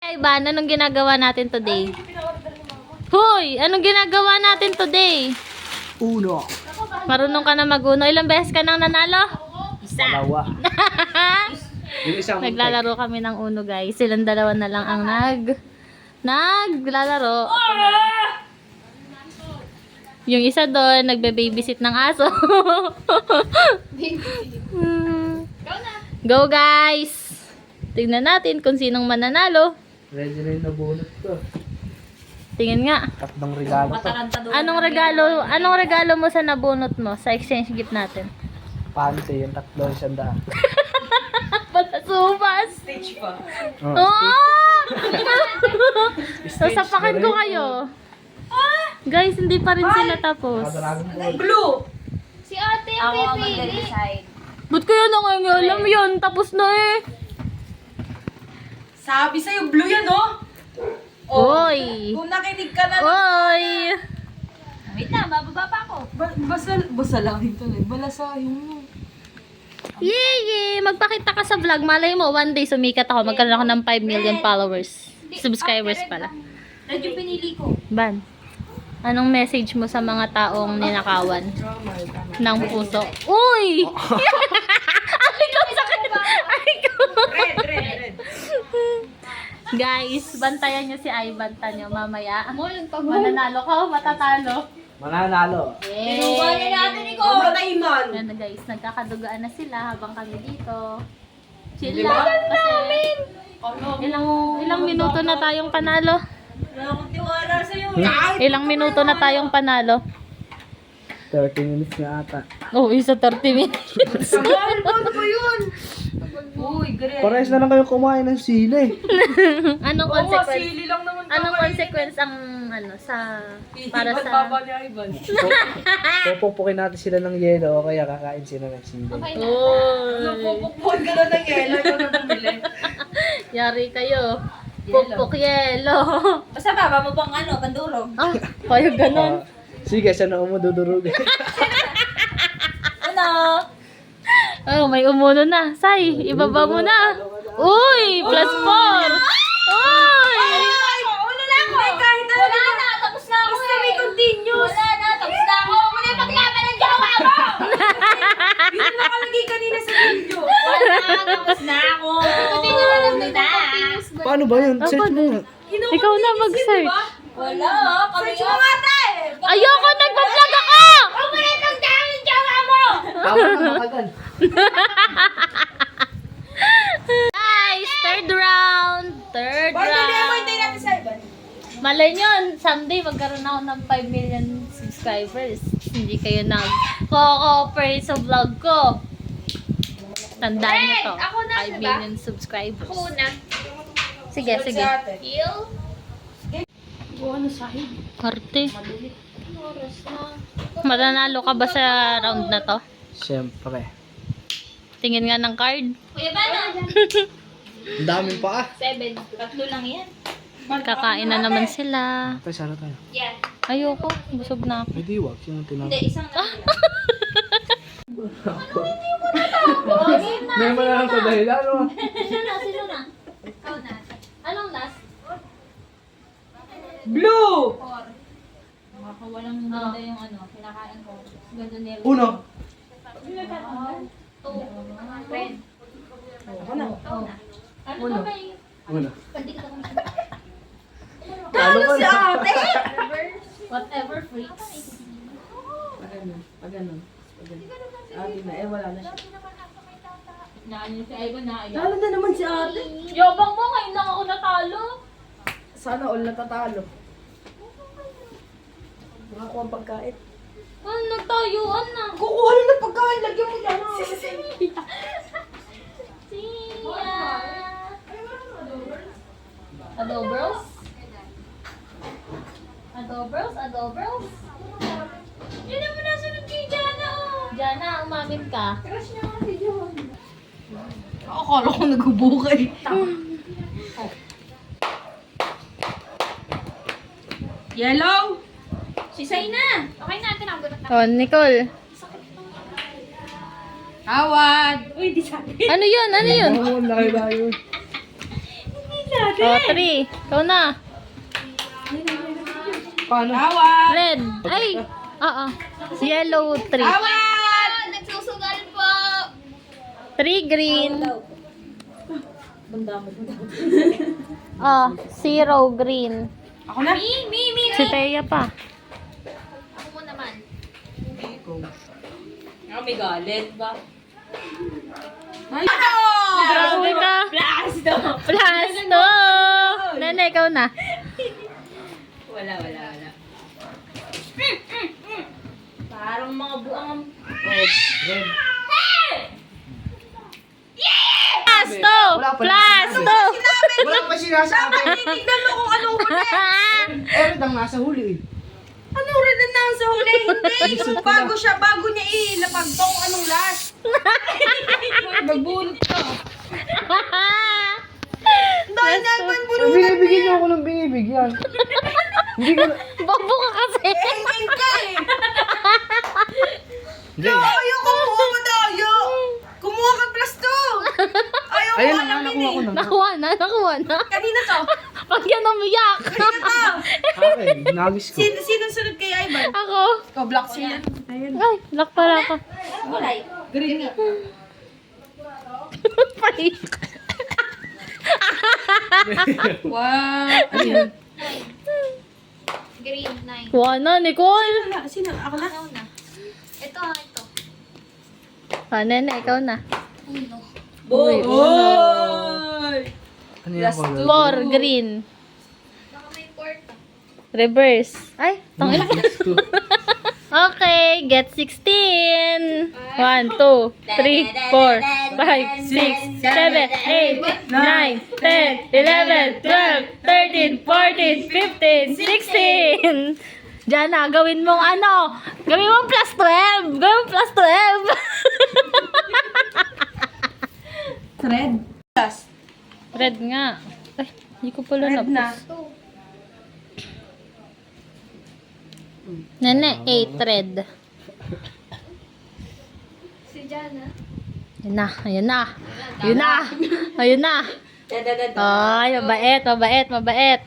Ivan, anong ginagawa natin today? Hoy! Anong ginagawa natin today? Uno. Marunong ka na mag-uno. Ilang beses ka nang nanalo? Dalawa. Yung isang Naglalaro kami ng uno, guys. Silang dalawa na lang ang naglalaro. Yung isa doon, nagbe-babysit ng aso. Go, guys! Tingnan natin kung sinong mananalo. ready na yung nabunot ko. Tingin nga. Tatlong regalo to. Anong regalo mo sa nabunot mo sa exchange gift natin? Pante, yung tatlo, 100. Patasubas! Stage pa. Oh! Sasapakin ko kayo. Guys, hindi pa rin sila tapos. Dragon Ball. Blue! Si ate ang pipili. Ba't kaya nangangalam yun? Tapos na eh. Sabi sa'yo, blue yan, oh! Oy! Kung nakinig ka na, Oy! Wait na, bababa pa ako. basa lang ito eh. Balasahing mo. Yay! Magpakita ka sa vlog. Malay mo, one day sumikat ako. Magkaroon ako ng 5 million followers. Subscribers pala. Red yung pinili ko. Ban, anong message mo sa mga taong ninakawan ng puso? Uy! Ay, ko sakit! Ay, ko! Red. Guys, bantayan nyo si Ivan tanyo mamaya. Mananalo ka o matatalo? Mananalo. Inuwanan natin ni Ko. Matayman. Yan na guys, nagkakadugaan na sila habang kami dito. Chill lang kasi ilang minuto na tayong panalo. Wala akong tiwala sa'yo. Ilang minuto na tayong panalo. 30 minutes na ata. Oh, isa 30 minutes. Sagal, paano ba yun? Uy, gre. Parehas na lang kayo kumain ng sili. Anong Oo nga, consequence? sili lang naman. Anong consequence ang sa para Iban sa baba ni Ivan. Pupupukin natin sila ng yelo o kaya kakain sila ng sili. Pupukpuan ka na ng yelo. Ikaw na bumili. Yari kayo. Pukpuk yelo. Basta baba mo bang ano, pandurog. Ah, kayo ganun. Sige, sana umududurugin. Ano? Oh, may umuno na. Say, ibaba mo na. Uy, +4. Uy! Wala na ako. Kahit ano. Wala na, tapos na ako. Basta may continuous. Wala na, tapos na ako. Wala yung paglaban ng jowa mo. Yun ang nakalagay kanina sa video. Wala na, tapos na ako. Continuous na. Paano ba yun? Search mo nga. Ikaw na mag-search. Wala, kami Search mo nga tayo. Ayoko, nagpa-vlog ako! Wala yung dami ng jowa mo. Tama na matagal. Guys, third round. Third Bakit hindi mo round. hintay natin sa Ivan? Malay nyo, someday magkaroon ako ng 5 million subscribers. Hindi kayo nag-cooperate sa vlog ko. Tandaan nyo to. Ako na, 5 diba? million subscribers. Ako na. Sige, sige. Heal. Arte. Mananalo ka ba sa round na to? Siyempre. Tingin nga ng card. Kuya Bana. Ang daming pa ah. 7. Tatlo lang yan. Kakain na naman sila. Tayo, sana tayo. Yan. Ayoko, busog na ako. May diwag. Sino tinawag? Hindi, isang lang. May mga sa dahilan. Ano? Sino na? Ikaw na. Anong last? Blue! 4. Baka walang ganda yung ano, kinakain ko. Ganda nila. Uno. 2. Red. Ano? Ano ba ba yung Uno. pandikit ako na? Talo si ate! Whatever freaks. Pag ganun. Ate na, wala na siya. Naan si Ivan na ayaw. Talo na naman si ate. Yabang mo, ngayon lang ako natalo. Sana all natatalo. Nakakuha ang pagkain. Ano, nagtayuan na. Kukuha lang ng pagkain, lagyan mo dyan. Siya. Adobros? Adobros? Yun naman nasunod kay Jana, oh. Jana, umamin ka. Crush niya nga si John. Akala ko nagbubukay. Yellow! Si Sayna. Okay na, tinagot na. Oh, Nicole. Tawad! Uy, di sabi. Ano yun? Ano yun? Oo, laki ba yun? Hindi natin Oh, 3. Ikaw na. Paano? Awat! Red. Ay! Oo. Yellow, 3. Awat! Nagsusugal po. 3 green. Oh, 0 green. Ako na? Si Teya pa. Ako mo naman. Ako may galit ba? Grabe ka. Blasto! Plasto! Nene, ikaw na. Wala. Parang mga buang... Red. Plasto! Wala pa. Plasto! Wala pa sinasabi. Tignan mo kung anong huli. Red ang nasa huli eh. Ano rin na nasa huli? Hindi. Yung bago siya, bago niya ilapag tong anong last. Magbunot ka. Dahil na naman bunutan Binibigyan niyo ako ng binibigyan. Hindi ko na... Bobo ka kasi. Engeng ka eh. Hindi. Ayaw kumuha madaya. Kumuha ka plus to. Ayaw ko Ayun na nga, alamin nakuha ko eh. na. Nakuha na. Kanina to. Pag yan umiyak. Kanina to. Akin, nagis ko. Sinong sunod kay Ivan? Ako. Ikaw, black siya. Ayun. Ay, lock pala ako. Kulay. Green nga. Paik. Wow. Ano yan? Green, 9. Kuha na, Nicole. Sino? Ako na? Ano na? Ito, ito. Ah, Nene, ikaw na. Uno. Uy, Oy! Ano yan Last color? 4, green. Baka may port. Reverse. Ay, tangin. Last two. Okay, get 16. 1, 2, 3, 4, 5, 6, 7, 8, 9, 10, 11, 12, 13, 14, 15, 16. Diyan na, gawin mong ano? Gawin mong plus 12. Gawin mong plus 12. Red. Last. Red nga. Ay, hindi ko pala Red na. Nene, 8 red. Si Jana. Ayun na, ayun na. Ayun na. Ayun na. Ay, mabait, mabait, mabait.